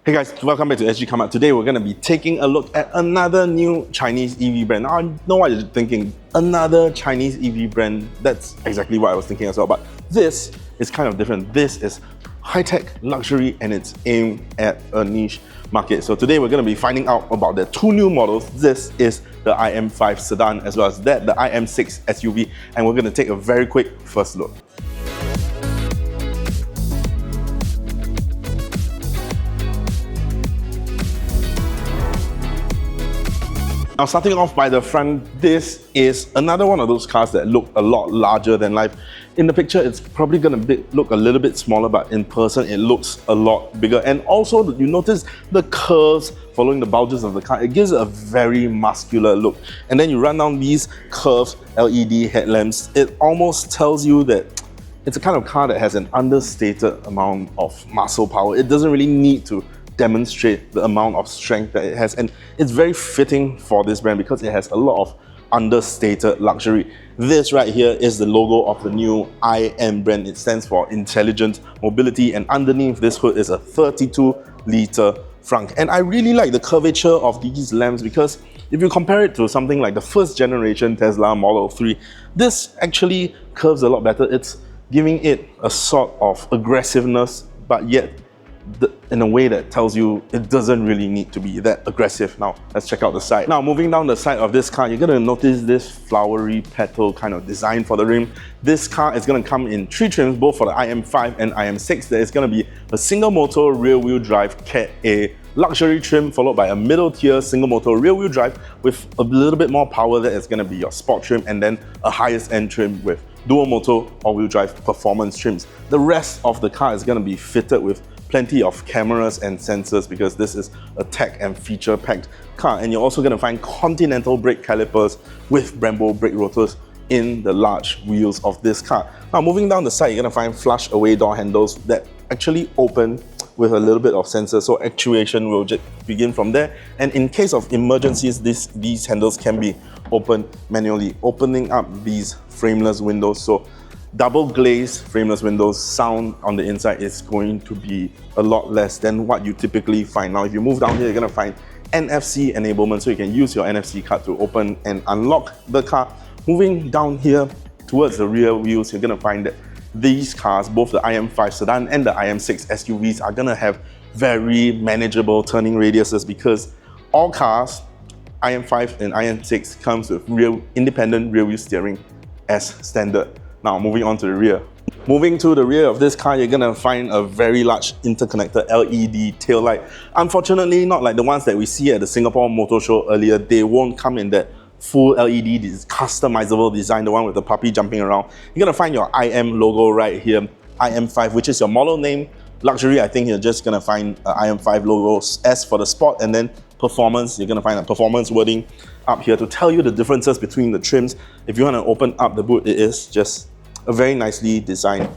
Hey guys, welcome back to Sgcarmart. Today we're going to be taking a look at another new Chinese EV brand. Now I know what you're thinking, another Chinese EV brand. That's exactly what I was thinking as well, but this is kind of different. This is high-tech luxury and it's aimed at a niche market. So today we're going to be finding out about the two new models. This is the IM5 sedan as well as that, the IM6 SUV, and we're going to take a very quick first look. Now, starting off by the front, this is another one of those cars that look a lot larger than life. In the picture, it's probably going to look a little bit smaller, but in person, it looks a lot bigger. And also, you notice the curves following the bulges of the car. It gives it a very muscular look. And then you run down these curved LED headlamps. It almost tells you that it's a kind of car that has an understated amount of muscle power. It doesn't really need to demonstrate the amount of strength that it has, and it's very fitting for this brand because it has a lot of understated luxury. This right here is the logo of the new IM brand. It stands for Intelligent Mobility, and underneath this hood is a 32-liter frunk. And I really like the curvature of these lamps because if you compare it to something like the first generation Tesla Model 3, this actually curves a lot better. It's giving it a sort of aggressiveness, but yet in a way that tells you it doesn't really need to be that aggressive. Now, let's check out the side. Now, moving down the side of this car, you're gonna notice this flowery petal kind of design for the rim. This car is gonna come in 3 trims, both for the IM5 and IM6. There is gonna be a single motor rear-wheel drive Cat A luxury trim, followed by a middle tier single motor rear-wheel drive with a little bit more power. That is gonna be your sport trim, and then a highest end trim with dual motor all-wheel drive performance trims. The rest of the car is gonna be fitted with plenty of cameras and sensors because this is a tech and feature-packed car. And you're also going to find Continental brake calipers with Brembo brake rotors in the large wheels of this car. Now, moving down the side, you're going to find flush-away door handles that actually open with a little bit of sensor, so actuation will just begin from there. And in case of emergencies, these handles can be opened manually, opening up these frameless windows. So double glazed frameless windows, sound on the inside is going to be a lot less than what you typically find. Now, if you move down here, you're going to find NFC enablement, so you can use your NFC card to open and unlock the car. Moving down here towards the rear wheels, you're going to find that these cars, both the IM5 sedan and the IM6 SUVs, are going to have very manageable turning radiuses because all cars, IM5 and IM6, comes with independent rear wheel steering as standard. Now, moving on to the rear. Moving to the rear of this car, you're gonna find a very large interconnected LED taillight. Unfortunately, not like the ones that we see at the Singapore Motor Show earlier. They won't come in that full LED, this customizable design, the one with the puppy jumping around. You're gonna find your IM logo right here, IM5, which is your model name. Luxury, I think you're just gonna find IM5 logos. S for the sport, and then performance, you're gonna find a performance wording up here to tell you the differences between the trims. If you wanna open up the boot, it is just a very nicely designed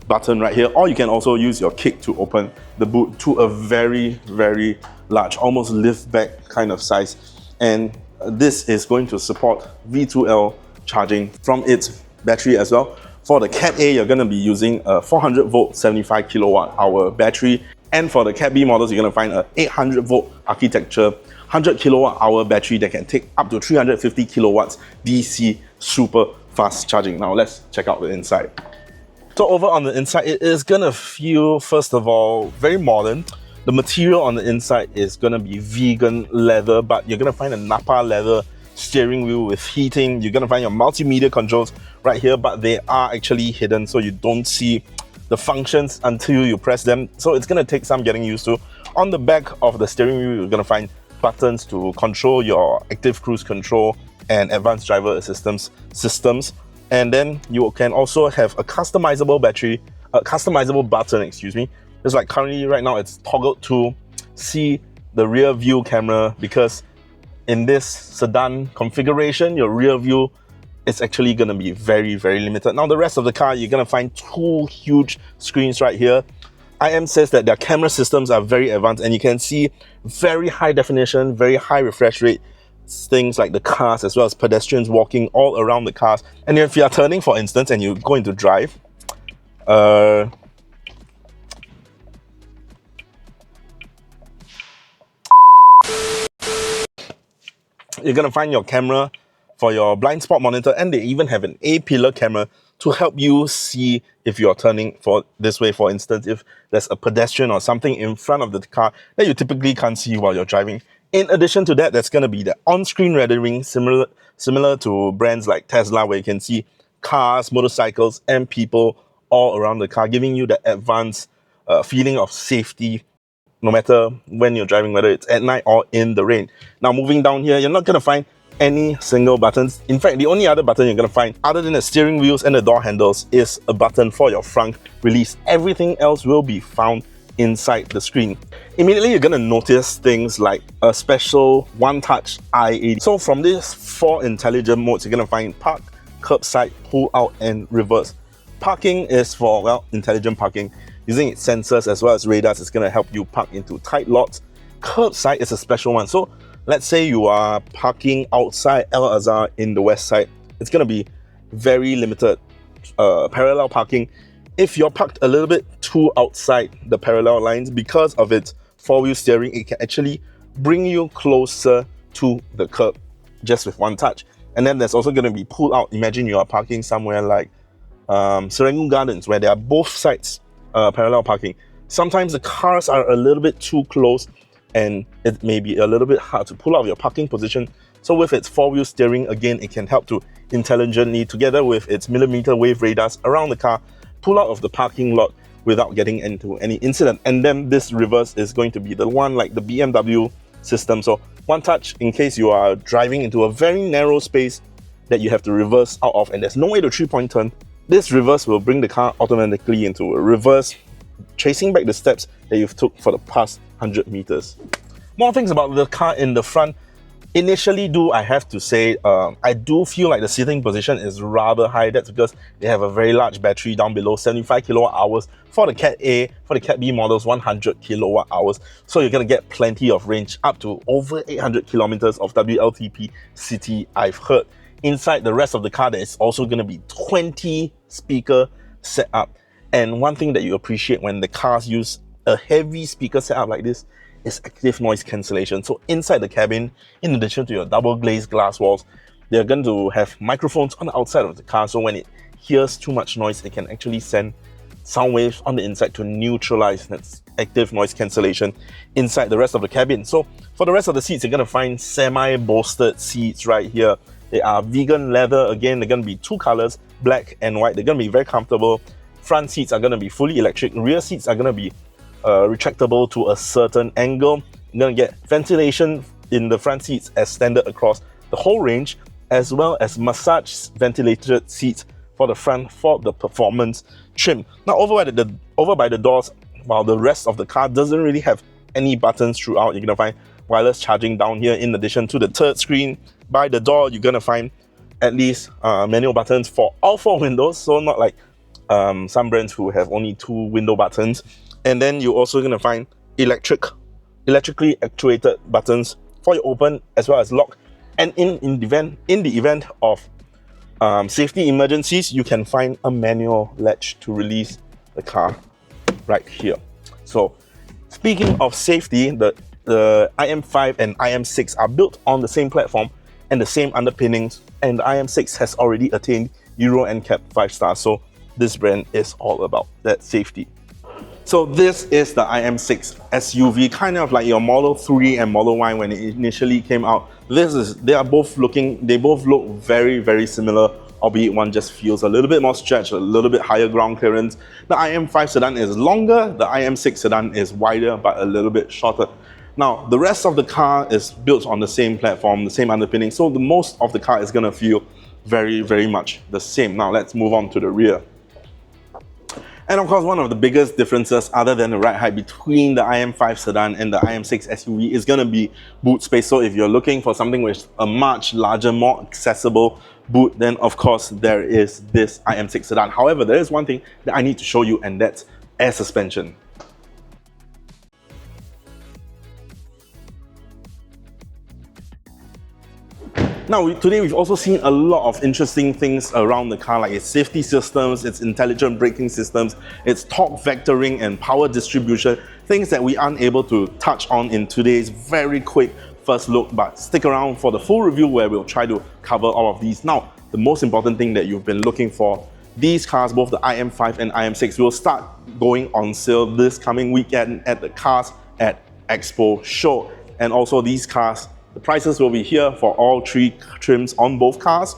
button right here, or you can also use your kick to open the boot to a very, very large, almost lift back kind of size. And this is going to support V2L charging from its battery as well. For the Cat A, you're going to be using a 400 volt 75 kilowatt hour battery, and for the Cat B models, you're going to find a 800 volt architecture 100 kilowatt hour battery that can take up to 350 kilowatts DC super fast charging. Now, let's check out the inside. So over on the inside, it is gonna feel, first of all, very modern. The material on the inside is gonna be vegan leather, but you're gonna find a Napa leather steering wheel with heating. You're gonna find your multimedia controls right here, but they are actually hidden, so you don't see the functions until you press them. So it's gonna take some getting used to. On the back of the steering wheel, you're gonna find buttons to control your active cruise control and advanced driver assistance systems. And then you can also have a customizable button, excuse me. It's like currently right now it's toggled to see the rear view camera, because in this sedan configuration, your rear view is actually gonna be very, very limited. Now, the rest of the car, you're gonna find 2 huge screens right here. IM says that their camera systems are very advanced, and you can see very high definition, very high refresh rate, things like the cars as well as pedestrians walking all around the cars. And if you are turning, for instance, and you're going to drive, You're going to find your camera for your blind spot monitor, and they even have an A-pillar camera to help you see if you're turning for this way. For instance, if there's a pedestrian or something in front of the car that you typically can't see while you're driving. In addition to that, there's going to be the on-screen rendering, similar to brands like Tesla, where you can see cars, motorcycles, and people all around the car, giving you the advanced feeling of safety, no matter when you're driving, whether it's at night or in the rain. Now, moving down here, you're not going to find any single buttons. In fact, the only other button you're going to find, other than the steering wheels and the door handles, is a button for your front release. Everything else will be found inside the screen. Immediately, you're going to notice things like a special one-touch eye. So from these 4 intelligent modes, you're going to find park, curbside, pull out, and reverse. Parking is for, well, intelligent parking. Using its sensors as well as radars, it's going to help you park into tight lots. Curbside is a special one. So let's say you are parking outside El Azhar in the west side. It's going to be very limited parallel parking. If you're parked a little bit too outside the parallel lines, because of its 4-wheel steering, it can actually bring you closer to the curb just with one touch. And then there's also going to be pull out. Imagine you are parking somewhere like Serangoon Gardens, where there are both sides parallel parking. Sometimes the cars are a little bit too close and it may be a little bit hard to pull out your parking position. So with its 4-wheel steering, again, it can help to intelligently, together with its millimeter wave radars around the car, pull out of the parking lot without getting into any incident. And then this reverse is going to be the one like the BMW system. So one touch in case you are driving into a very narrow space that you have to reverse out of and there's no way to 3-point turn. This reverse will bring the car automatically into a reverse, tracing back the steps that you've took for the past 100 meters. More things about the car in the front. Initially, I have to say, I do feel like the seating position is rather high. That's because they have a very large battery down below, 75 kilowatt hours. For the Cat A, for the Cat B models, 100 kilowatt hours. So you're going to get plenty of range, up to over 800 kilometers of WLTP city, I've heard. Inside the rest of the car, there is also going to be 20 speaker setup. And one thing that you appreciate when the cars use a heavy speaker setup like this is active noise cancellation. So inside the cabin, in addition to your double glazed glass walls, they're going to have microphones on the outside of the car, so when it hears too much noise, it can actually send sound waves on the inside to neutralize that active noise cancellation inside the rest of the cabin. So for the rest of the seats, you're going to find semi-bolstered seats right here. They are vegan leather. Again, they're going to be 2 colors, black and white. They're going to be very comfortable. Front seats are going to be fully electric. Rear seats are going to be retractable to a certain angle. You're going to get ventilation in the front seats as standard across the whole range, as well as massage ventilated seats for the front for the performance trim. Now over by the doors, while the rest of the car doesn't really have any buttons throughout, you're going to find wireless charging down here. In addition to the third screen by the door, you're going to find at least manual buttons for all 4 windows, so not like some brands who have only 2 window buttons. And then you're also going to find electrically actuated buttons for your open as well as lock. And in the event of safety emergencies, you can find a manual latch to release the car right here. So speaking of safety, the IM5 and IM6 are built on the same platform and the same underpinnings, and the IM6 has already attained Euro NCAP 5 stars. So this brand is all about that safety. So this is the IM6 SUV, kind of like your Model 3 and Model Y when it initially came out. They both look very, very similar, albeit one just feels a little bit more stretched, a little bit higher ground clearance. The IM5 sedan is longer, the IM6 sedan is wider, but a little bit shorter. Now, the rest of the car is built on the same platform, the same underpinning, so the most of the car is going to feel very, very much the same. Now, let's move on to the rear. And of course, one of the biggest differences, other than the ride height, between the IM5 sedan and the IM6 SUV is going to be boot space. So if you're looking for something with a much larger, more accessible boot, then of course there is this IM6 sedan. However, there is one thing that I need to show you, and that's air suspension. Now, today we've also seen a lot of interesting things around the car, like its safety systems, its intelligent braking systems, its torque vectoring and power distribution, things that we aren't able to touch on in today's very quick first look, but stick around for the full review where we'll try to cover all of these. Now, the most important thing that you've been looking for, these cars, both the IM5 and IM6, will start going on sale this coming weekend at the Cars at Expo show. And also these cars, the prices will be here for all 3 trims on both cars.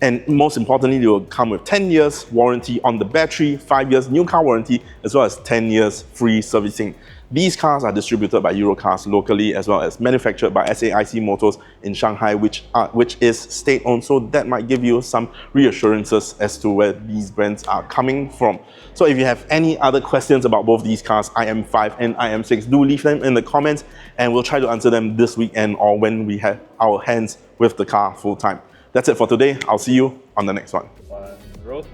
And most importantly, they will come with 10 years warranty on the battery, 5 years new car warranty, as well as 10 years free servicing. These cars are distributed by Eurokars locally, as well as manufactured by SAIC Motors in Shanghai, which is state-owned. So that might give you some reassurances as to where these brands are coming from. So if you have any other questions about both these cars, IM5 and IM6, do leave them in the comments, and we'll try to answer them this weekend or when we have our hands with the car full time. That's it for today. I'll see you on the next one. Roll.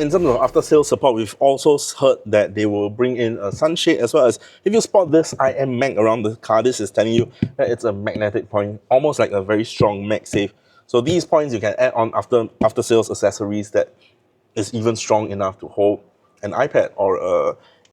In terms of after-sales support, we've also heard that they will bring in a sunshade, as well as if you spot this IM mag around the car, this is telling you that it's a magnetic point, almost like a very strong MagSafe. So these points you can add on after-sales accessories that is even strong enough to hold an iPad or a